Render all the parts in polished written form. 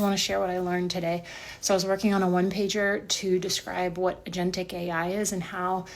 want to share what I learned today. So I was working on a one-pager to describe what agentic AI is and how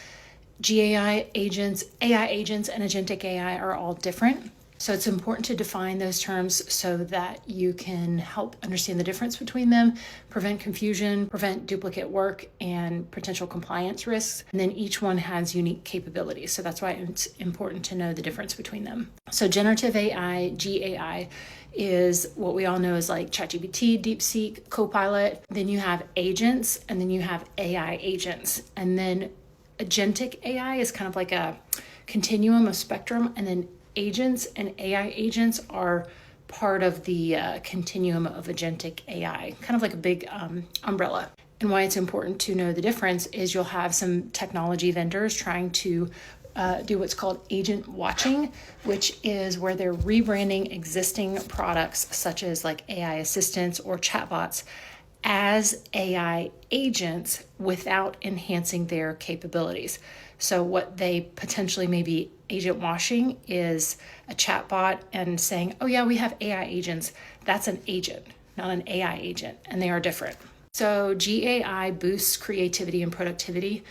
AI agents, and agentic AI are all different. So it's important to define those terms so that you can help understand the difference between them, prevent confusion, prevent duplicate work, and potential compliance risks. And then each one has unique capabilities. So that's why it's important to know the difference between them. So generative AI, GAI, is what we all know as like ChatGPT, DeepSeek, Copilot. Then you have agents, and then you have AI agents. And then agentic AI is kind of like a continuum, a spectrum, and then agents and AI agents are part of the continuum of agentic AI, kind of like a big umbrella. And why it's important to know the difference is you'll have some technology vendors trying to do what's called agent watching, which is where they're rebranding existing products such as like AI assistants or chatbots as AI agents without enhancing their capabilities. So what they potentially may be agent washing is a chatbot and saying, oh yeah, we have AI agents. That's an agent, not an AI agent, and they are different. So GAI boosts creativity and productivity.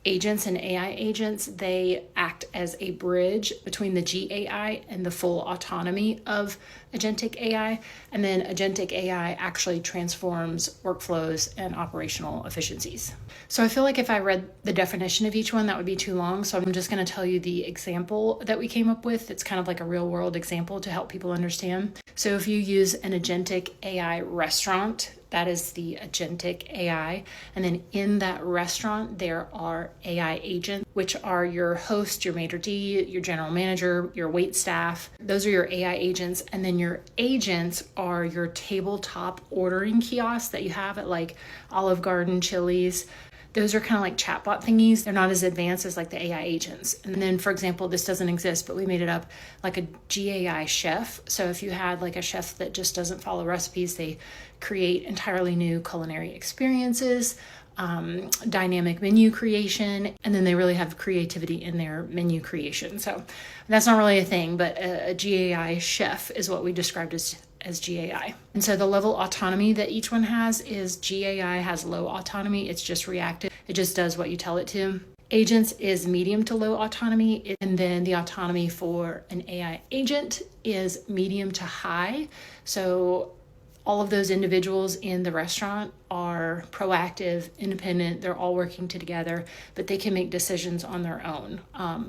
Agents and AI agents, they act as a bridge between the GAI and the full autonomy of agentic AI. And then agentic AI actually transforms workflows and operational efficiencies. So I feel like if I read the definition of each one, that would be too long. So I'm just going to tell you the example that we came up with. It's kind of like a real world example to help people understand. So if you use an agentic AI restaurant, that is the agentic AI. And then in that restaurant, there are AI agents, which are your host, your maitre d', your general manager, your wait staff. Those are your AI agents. And then your agents are your tabletop ordering kiosks that you have at like Olive Garden, Chili's. Those are kind of like chatbot thingies. They're not as advanced as like the AI agents. And then, for example, this doesn't exist, but we made it up, like a GAI chef. So if you had like a chef that just doesn't follow recipes, they create entirely new culinary experiences, dynamic menu creation, and then they really have creativity in their menu creation. So that's not really a thing, but a GAI chef is what we described as GAI. And so the level autonomy that each one has is GAI has low autonomy. It's just reactive. It just does what you tell it to. Agents is medium to low autonomy. And then the autonomy for an AI agent is medium to high. So all of those individuals in the restaurant are proactive, independent, they're all working together, but they can make decisions on their own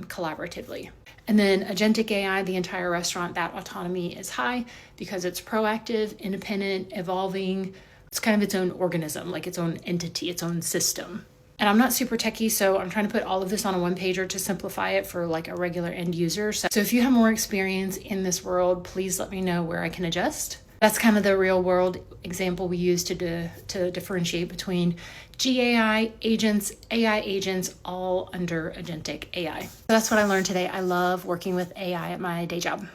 collaboratively. And then agentic AI, the entire restaurant, that autonomy is high because it's proactive, independent, evolving. It's kind of its own organism, like its own entity, its own system. And I'm not super techie, so I'm trying to put all of this on a one-pager to simplify it for like a regular end user. So if you have more experience in this world, please let me know where I can adjust. That's kind of the real world example we use to differentiate between GAI agents, AI agents, all under agentic AI. So that's what I learned today. I love working with AI at my day job.